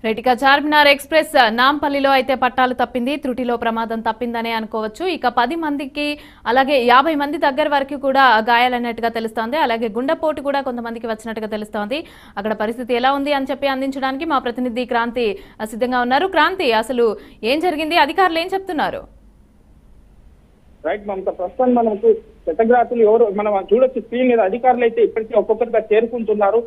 Right ఇక Charminar express నాంపల్లిలో అయితే పట్టాలు తప్పింది. త్రుటిలో ప్రమాదం తప్పిందనే అనుకోవచ్చు. ఇక 10 మందికి అలాగే 50 మంది దగ్గర వరకు కూడా గాయాలన్నట్టుగా తెలుస్తోంది. అలాగే గుండెపోటు కూడా కొంతమందికి వచ్చినట్టుగా తెలుస్తోంది. అక్కడ పరిస్థితి ఎలా ఉంది అని చెప్పి అందించడానికి మా ప్రతినిధి క్రాంతి సిద్ధంగా ఉన్నారు. క్రాంతి, అసలు ఏం జరిగింది? అధికారులు ఏం చెప్తున్నారు? రైట్ మమత, ప్రస్తుతం మనకు శతగ్రాతులు ఎవరు మనం చూడొచ్చు స్క్రీన్ మీద. అధికారులు అయితే ఇప్పటికీ ఒక్కొక్కరిగా చేరుకుంటున్నారు.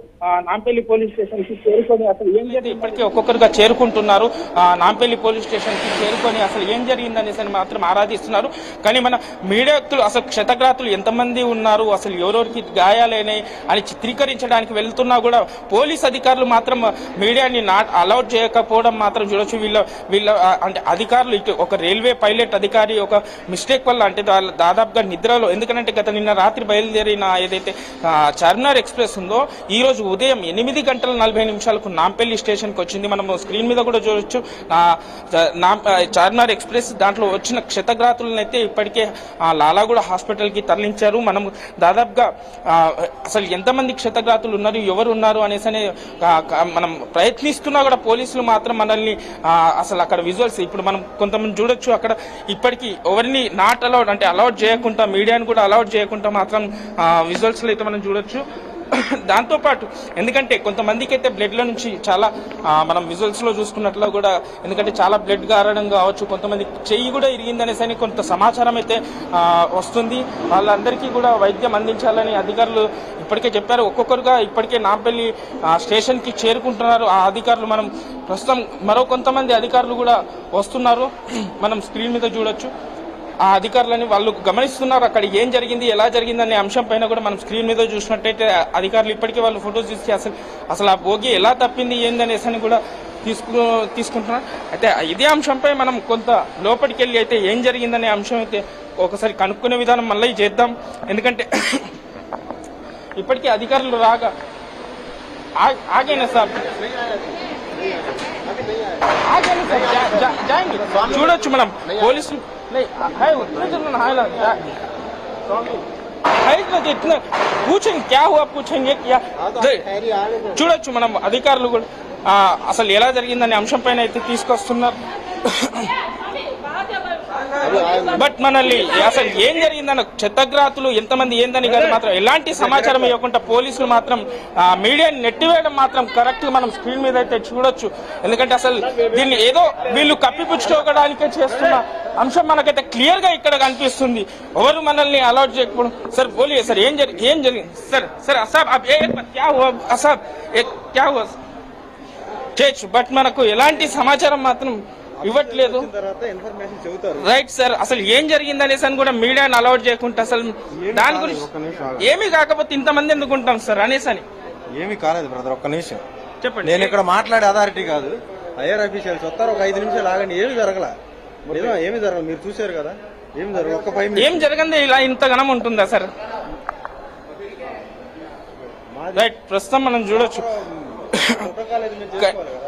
నాంపల్లి పోలీస్ స్టేషన్ కి చేరుకొని అసలు ఏం జరిగింది ఇప్పటికీ ఒక్కొక్కరిగా చేరుకుంటున్నారు. నాంపల్లి పోలీస్ స్టేషన్ కి చేరుకొని అసలు ఏం జరిగిందనేసి మాత్రం ఆరాధిస్తున్నారు. కానీ మన మీడియాకులు అసలు క్షతగ్రాతులు ఎంతమంది ఉన్నారు, అసలు ఎవరెవరికి గాయాలైనాయి అని చిత్రీకరించడానికి వెళ్తున్నా కూడా పోలీస్ అధికారులు మాత్రం మీడియాని అలౌట్ చేయకపోవడం మాత్రం చూడొచ్చు. వీళ్ళ అంటే అధికారులు ఇటు ఒక రైల్వే పైలట్ అధికారి ఒక మిస్టేక్ వల్ల అంటే దాదాపుగా నిద్రలో, ఎందుకంటే గత నిన్న రాత్రి బయలుదేరిన ఏదైతే చార్మినార్ ఎక్స్ప్రెస్ ఉందో ఈ రోజు ఉదయం 8:40 నాంపల్లి స్టేషన్ కి వచ్చింది. మనం స్క్రీన్ మీద కూడా చూడొచ్చు చార్మినార్ ఎక్స్ప్రెస్. దాంట్లో వచ్చిన క్షతగ్రాతులను అయితే ఇప్పటికే లాలాగూడ హాస్పిటల్ కి తరలించారు. మనం దాదాపుగా అసలు ఎంతమంది క్షతగ్రాతులు ఉన్నారు, ఎవరు ఉన్నారు అనేసి మనం ప్రయత్నిస్తున్నా కూడా పోలీసులు మాత్రం మనల్ని అసలు అక్కడ విజువల్స్ ఇప్పుడు మనం కొంతమంది చూడొచ్చు. అక్కడ ఇప్పటికీ ఎవరిని నాట్ అలౌడ్ అంటే అలౌడ్ చేయకుండా, మీడియాని కూడా అలౌడ్ చేయకుండా మాత్రం విజువల్స్ అయితే మనం చూడొచ్చు. దాంతోపాటు ఎందుకంటే కొంతమందికి అయితే బ్లడ్ల నుంచి చాలా మనం విజువల్స్ లో చూసుకున్నట్లు కూడా ఎందుకంటే చాలా బ్లడ్ గారడం కావచ్చు, కొంతమంది చెయ్యి కూడా ఇరిగిందనేసి కొంత సమాచారం అయితే వస్తుంది. వాళ్ళందరికీ కూడా వైద్యం అందించాలని అధికారులు ఇప్పటికే చెప్పారు. ఒక్కొక్కరుగా ఇప్పటికే నాంపల్లి స్టేషన్ కి చేరుకుంటున్నారు ఆ అధికారులు. మనం ప్రస్తుతం మరో కొంతమంది అధికారులు కూడా వస్తున్నారు. మనం స్క్రీన్ మీద చూడొచ్చు. ఆ అధికారులని వాళ్ళు గమనిస్తున్నారు అక్కడ ఏం జరిగింది, ఎలా జరిగింది అనే అంశం పైన కూడా మనం స్క్రీన్ మీద చూసినట్టయితే అధికారులు ఇప్పటికీ వాళ్ళు ఫొటోస్ తీసి అసలు ఆ బోగి ఎలా తప్పింది ఏందనేసి కూడా తీసుకుంటున్నారు. అయితే ఇదే అంశంపై మనం కొంత లోపలికి వెళ్ళి అయితే ఏం జరిగిందనే అంశం అయితే ఒకసారి కనుక్కునే విధానం మళ్ళీ చేద్దాం. ఎందుకంటే ఇప్పటికీ అధికారులు రాగా ఆగేనా సార్ చూడొచ్చు మనం పోలీసులు చూడొచ్చు మనం అధికారులు కూడా అసలు ఎలా జరిగిందనే అంశం పైన అయితే తీసుకొస్తున్నారు. బట్ మనల్ని అసలు ఏం జరిగిందన్న క్షతగ్రాతులు ఎంతమంది ఏందని కానీ మాత్రం ఎలాంటి సమాచారం ఇవ్వకుండా పోలీసులు మాత్రం మీడియాని నెట్టివేయడం మాత్రం కరెక్ట్ గా మనం స్క్రీన్ మీద అయితే చూడొచ్చు. ఎందుకంటే అసలు దీన్ని ఏదో వీళ్ళు కప్పిపుచ్చుకోవడానికే చేస్తున్న అంశం మనకైతే క్లియర్ గా ఇక్కడ కనిపిస్తుంది. ఎవరు మనల్ని అలౌట్ చేయకపోవడం. సార్ బోలియే సార్, ఏం జరిగింది సార్? సార్ అసాబ్ అసాబ్ క్యా హువా చేయొచ్చు, బట్ మనకు ఎలాంటి సమాచారం మాత్రం ఇవ్వట్లేదు. రైట్ సార్, అసలు ఏం జరిగిందనేసి అని కూడా మీడియాని అలౌట్ చేయకుండా అసలు దాని గురించి ఏమీ కాకపోతే ఇంతమంది ఎందుకు ఉంటాం సార్ అనేసి అని. ఏమీ కాలేదు బ్రదర్, ఒక్క నిమిషం చెప్పండి. నేను ఇక్కడ మాట్లాడే అథారిటీ కాదు, ఐఆర్ అఫీషియల్స్ వస్తారు. ఒక 5 నిమిషాలు ఆగండి. ఏమి జరగలా, ఏమి జరగదు, మీరు చూసారు కదా. ఏమి జరగదు, ఒక్క 5 నిమిషాలు. ఏం జరగంది ఇలా ఇంత ఘనం ఉంటుందా సార్? రైట్, ప్రస్తుతం మనం చూడొచ్చు.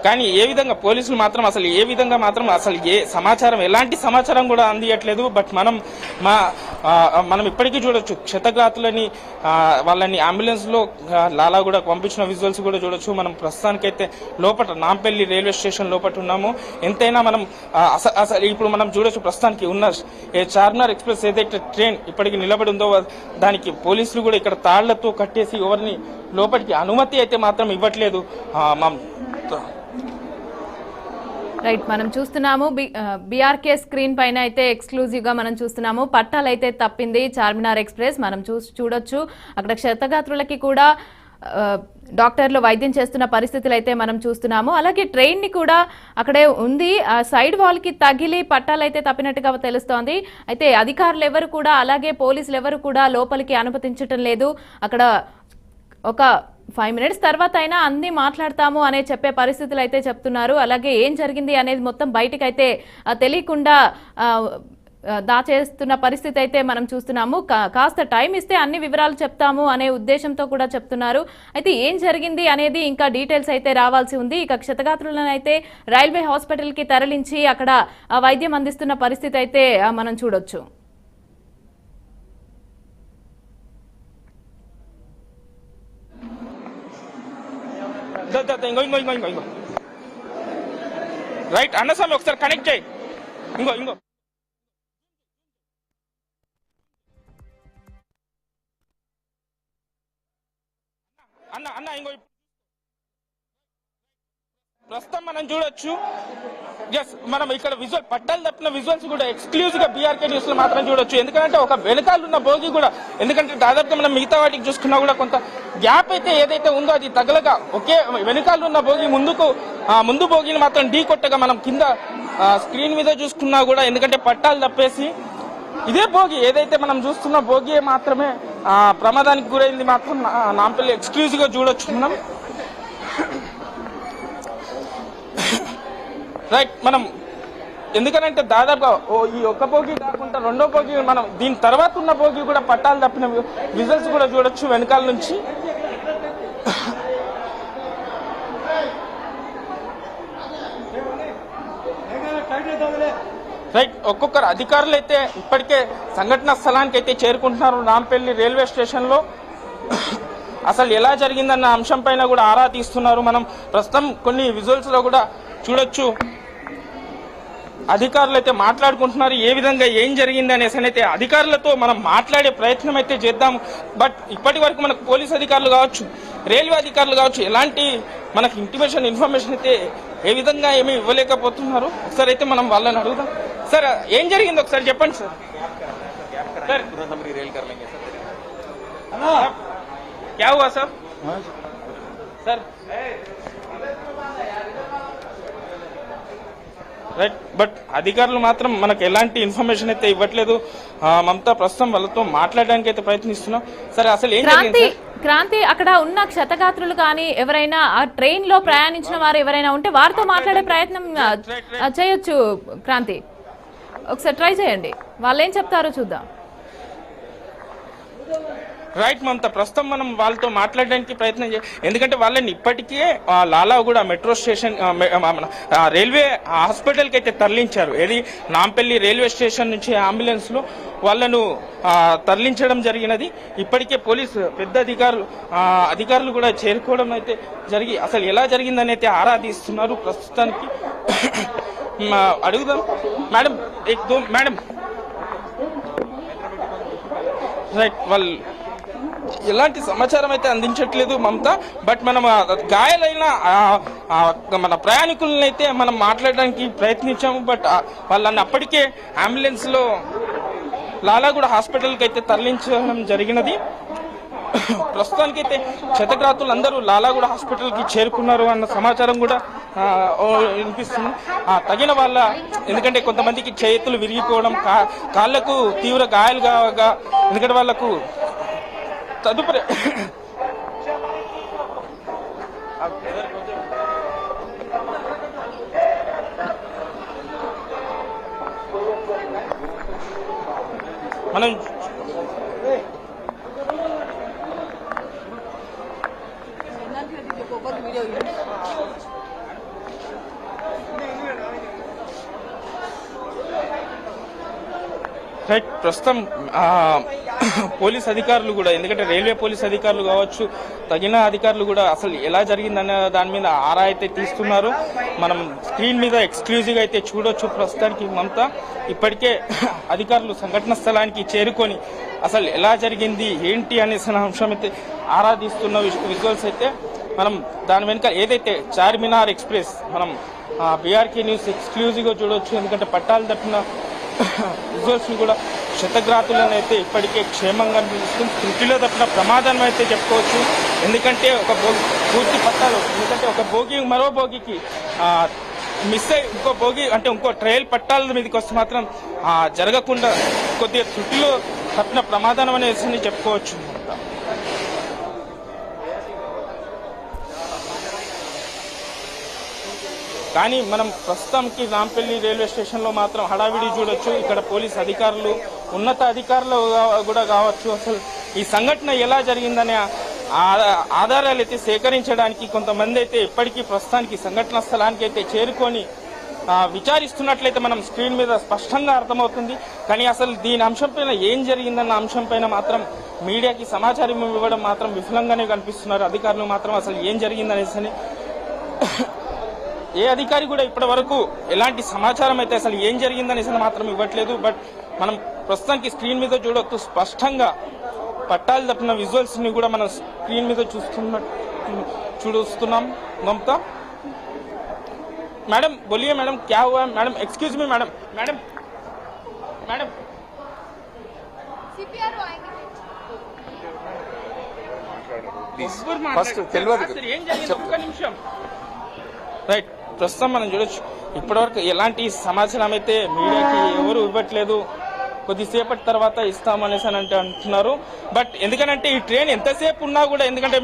కానీ ఏ విధంగా పోలీసులు మాత్రం అసలు ఏ విధంగా మాత్రం అసలు ఏ సమాచారం ఎలాంటి సమాచారం కూడా అందియట్లేదు. బట్ మనం ఇప్పటికీ చూడొచ్చు క్షతగ్రాతులని వాళ్ళని అంబులెన్స్ లో లాలాగూడ పంపించిన విజువల్స్ కూడా చూడొచ్చు. మనం ప్రస్తుతానికైతే లోపల నాంపల్లి రైల్వే స్టేషన్ లోపల ఉన్నాము. ఎంతైనా మనం అసలు ఇప్పుడు మనం చూడొచ్చు ప్రస్తుతానికి ఉన్న చార్మినార్ ఎక్స్ప్రెస్ ఏదైతే ట్రైన్ ఇప్పటికి నిలబడి ఉందో దానికి పోలీసులు కూడా ఇక్కడ తాళ్లతో కట్టేసి ఎవరిని లోపలికి అనుమతి అయితే మాత్రం ఇవ్వట్లేదు. రైట్, మనం చూస్తున్నాము బీఆర్కే స్క్రీన్ పైన అయితే ఎక్స్క్లూజివ్ గా మనం చూస్తున్నాము. పట్టాలు అయితే తప్పింది చార్మినార్ ఎక్స్ప్రెస్. మనం చూడొచ్చు అక్కడ క్షతగాత్రులకి కూడా డాక్టర్లు వైద్యం చేస్తున్న పరిస్థితులు అయితే మనం చూస్తున్నాము. అలాగే ట్రైన్ ని కూడా అక్కడే ఉంది. సైడ్ వాల్ కి తగిలి పట్టాలు అయితే తప్పినట్టుగా తెలుస్తోంది. అయితే అధికారులు ఎవరు కూడా అలాగే పోలీసులు ఎవరు కూడా లోపలికి అనుమతించటం లేదు. అక్కడ ఒక 5 minutes తర్వాత అయినా అన్ని మాట్లాడతాము అనే చెప్పే పరిస్థితులు అయితే చెప్తున్నారు. అలాగే ఏం జరిగింది అనేది మొత్తం బయటకు అయితే తెలియకుండా దాచేస్తున్న పరిస్థితి అయితే మనం చూస్తున్నాము. కాస్త టైం ఇస్తే అన్ని వివరాలు చెప్తాము అనే ఉద్దేశంతో కూడా చెప్తున్నారు. అయితే ఏం జరిగింది అనేది ఇంకా డీటెయిల్స్ అయితే రావాల్సి ఉంది. ఇక క్షతగాత్రులను అయితే రైల్వే హాస్పిటల్ కి తరలించి అక్కడ వైద్యం అందిస్తున్న పరిస్థితి అయితే మనం చూడొచ్చు. ఇంకో రైట్ అన్నస్వామి ఒకసారి కనెక్ట్ చేయి. ఇంకో అన్న ఇంకో ప్రస్తుతం మనం చూడొచ్చు. ఎస్, మనం ఇక్కడ విజువల్ పట్టాలు తప్పిన విజువల్స్ కూడా ఎక్స్క్లూజివ్ గా బీఆర్కే న్యూస్ లో మాత్రం చూడొచ్చు. ఎందుకంటే ఒక వెనకాల ఉన్న భోగి కూడా, ఎందుకంటే దాదాపుగా మనం మిగతా వాటికి చూసుకున్నా కూడా కొంత గ్యాప్ అయితే ఏదైతే ఉందో అది తగలగా ఒకే వెనకాల ఉన్న భోగి ముందు భోగిని మాత్రం ఢీ కొట్టగా మనం కింద స్క్రీన్ మీద చూసుకున్నా కూడా, ఎందుకంటే పట్టాలు తప్పేసి ఇదే భోగి ఏదైతే మనం చూస్తున్న భోగి మాత్రమే ప్రమాదానికి గురైంది మాత్రం నాంపల్లి ఎక్స్క్లూజివ్ గా చూడొచ్చు మనం. రైట్, మనం ఎందుకనంటే దాదాపుగా ఈ ఒక్క భోగి కాకుండా రెండో భోగి మనం దీని తర్వాత ఉన్న భోగి కూడా పట్టాలు తప్పిన విజువల్స్ కూడా చూడొచ్చు వెనకాల నుంచి. రైట్, ఒక్కొక్కరు అధికారులు అయితే ఇప్పటికే సంఘటన స్థలానికి అయితే చేరుకుంటున్నారు. నాంపల్లి రైల్వే స్టేషన్ లో అసలు ఎలా జరిగిందన్న అంశం పైన కూడా ఆరా తీస్తున్నారు. మనం ప్రస్తుతం కొన్ని విజువల్స్ లో కూడా చూడొచ్చు. అధికారులు అయితే మాట్లాడుకుంటున్నారు ఏ విధంగా ఏం జరిగింది అనేసి అయితే అధికారులతో మనం మాట్లాడే ప్రయత్నం అయితే చేద్దాం. బట్ ఇప్పటి వరకు మనకు పోలీస్ అధికారులు కావచ్చు, రైల్వే అధికారులు కావచ్చు, ఎలాంటి మనకు ఇన్ఫర్మేషన్ అయితే ఏ విధంగా ఏమీ ఇవ్వలేకపోతున్నారు. ఒకసారి అయితే మనం వాళ్ళని అడుగుదాం. సార్, ఏం జరిగింది ఒకసారి చెప్పండి సార్. क्या हुआ सर? सर రైట్, బట్ అధికారులు మాత్రం మనకు ఎలాంటి ఇన్ఫర్మేషన్ అయితే ఇవ్వట్లేదు. మమతా ప్రస్తుతం వాళ్ళతో మాట్లాడడానికి అయితే ప్రయత్నిస్తున్నాం. సరే, అసలు ఏం జరిగింది? క్రాంతి, అక్కడ ఉన్న క్షతగాత్రులు కానీ ఎవరైనా ఆ ట్రైన్ లో ప్రయాణించిన వారు ఎవరైనా ఉంటే వారితో మాట్లాడే ప్రయత్నం చేయొచ్చు. క్రాంతి, ఒకసారి ట్రై చేయండి, వాళ్ళు ఏం చెప్తారో చూద్దాం. రైట్ మమత, ప్రస్తుతం మనం వాళ్ళతో మాట్లాడడానికి ప్రయత్నం ఎందుకంటే వాళ్ళని ఇప్పటికే లాలాగూడ మెట్రో స్టేషన్ రైల్వే హాస్పిటల్కి అయితే తరలించారు. ఏది నాంపల్లి రైల్వే స్టేషన్ నుంచి అంబులెన్స్ లో వాళ్ళను తరలించడం జరిగినది. ఇప్పటికే పోలీసు పెద్ద అధికారులు కూడా చేరుకోవడం అయితే జరిగి అసలు ఎలా జరిగిందని అయితే ఆరా తీస్తున్నారు. ప్రస్తుతానికి అడుగుదాం. మేడం రైట్, వాళ్ళు ఎలాంటి సమాచారం అయితే అందించట్లేదు మమత. బట్ మనం గాయాలైన మన ప్రయాణికులను అయితే మనం మాట్లాడడానికి ప్రయత్నించాము. బట్ వాళ్ళని అప్పటికే అంబులెన్స్ లో లాలాగూడ హాస్పిటల్కి అయితే తరలించడం జరిగినది. ప్రస్తుతానికైతే క్షతగాత్రులు అందరూ లాలాగూడ హాస్పిటల్కి చేరుకున్నారు అన్న సమాచారం కూడా వినిపిస్తుంది. తగిన వాళ్ళ, ఎందుకంటే కొంతమందికి చేతులు విరిగిపోవడం, కాళ్లకు తీవ్ర గాయాలు కావగా, ఎందుకంటే వాళ్లకు తదుపరి మనం రైట్, ప్రస్తుతం పోలీస్ అధికారులు కూడా, ఎందుకంటే రైల్వే పోలీస్ అధికారులు కావచ్చు, తగిన అధికారులు కూడా అసలు ఎలా జరిగిందనే దాని మీద ఆరా అయితే తీస్తున్నారు. మనం స్క్రీన్ మీద ఎక్స్క్లూజివ్ అయితే చూడొచ్చు. ప్రస్తుతానికి మమతా ఇప్పటికే అధికారులు సంఘటన స్థలానికి చేరుకొని అసలు ఎలా జరిగింది ఏంటి అనేసిన అంశం అయితే ఆరా తీస్తున్న విజువల్స్ అయితే మనం దాని వెనుక ఏదైతే చార్మినార్ ఎక్స్ప్రెస్ మనం బీఆర్కే న్యూస్ ఎక్స్క్లూజివ్ గా చూడొచ్చు. ఎందుకంటే పట్టాలు తప్పిన విజువల్స్ కూడా క్షతగాతులను అయితే ఇప్పటికే క్షేమంగా అనిపిస్తుంది. త్రుటిలో తప్పిన ప్రమాదం అయితే చెప్పుకోవచ్చు. ఎందుకంటే ఒక పూర్తి పట్టాలు, ఎందుకంటే ఒక భోగి మరో భోగికి మిస్ అయ్యి ఇంకో భోగి అంటే ఇంకో ట్రైల్ పట్టాల మీదకి వస్తే మాత్రం జరగకుండా కొద్దిగా త్రుటిలో తప్పిన ప్రమాదం అనేసి చెప్పుకోవచ్చు. కానీ మనం ప్రస్తుతానికి నాంపల్లి రైల్వే స్టేషన్ లో మాత్రం హడావిడి చూడొచ్చు. ఇక్కడ పోలీస్ అధికారులు, ఉన్నత అధికారులు కూడా కావచ్చు, అసలు ఈ సంఘటన ఎలా జరిగిందనే ఆధారాలు అయితే సేకరించడానికి కొంతమంది అయితే ఇప్పటికీ ప్రస్తుతానికి సంఘటన స్థలానికి అయితే చేరుకొని విచారిస్తున్నట్లయితే మనం స్క్రీన్ మీద స్పష్టంగా అర్థమవుతుంది. కానీ అసలు దీని అంశంపైన ఏం జరిగిందన్న అంశంపైన మాత్రం మీడియాకి సమాచారం ఇవ్వడం మాత్రం విఫలంగానే కనిపిస్తున్నారు అధికారులు మాత్రం. అసలు ఏం జరిగిందనేసి ఏ అధికారి కూడా ఇప్పటి వరకు ఎలాంటి సమాచారం అయితే అసలు ఏం జరిగిందనేసి మాత్రం ఇవ్వట్లేదు. బట్ మనం ప్రస్తుతానికి స్క్రీన్ మీద చూడొచ్చు, స్పష్టంగా పట్టాలు తప్పిన విజువల్స్ ని కూడా మనం స్క్రీన్ మీద చూస్తున్నాం. మమతా मैडम बोलिए मैडम, क्या हुआ madam? Excuse me madam, madam madam CPR आएंगे ఫస్ట్ తెలియదు ఏం జరిగింది ఒక్క నిమిషం. రైట్, ప్రస్తుతం మనం చూడొచ్చు ఇప్పటివరకు ఎలాంటి సమాచారం అయితే మీడియాకి ఎవరు ఇవ్వట్లేదు. కొద్దిసేపటి తర్వాత ఇస్తామనేసి అని అంటున్నారు. బట్ ఎందుకంటే ఈ ట్రైన్ ఎంతసేపు ఉన్నా కూడా, ఎందుకంటే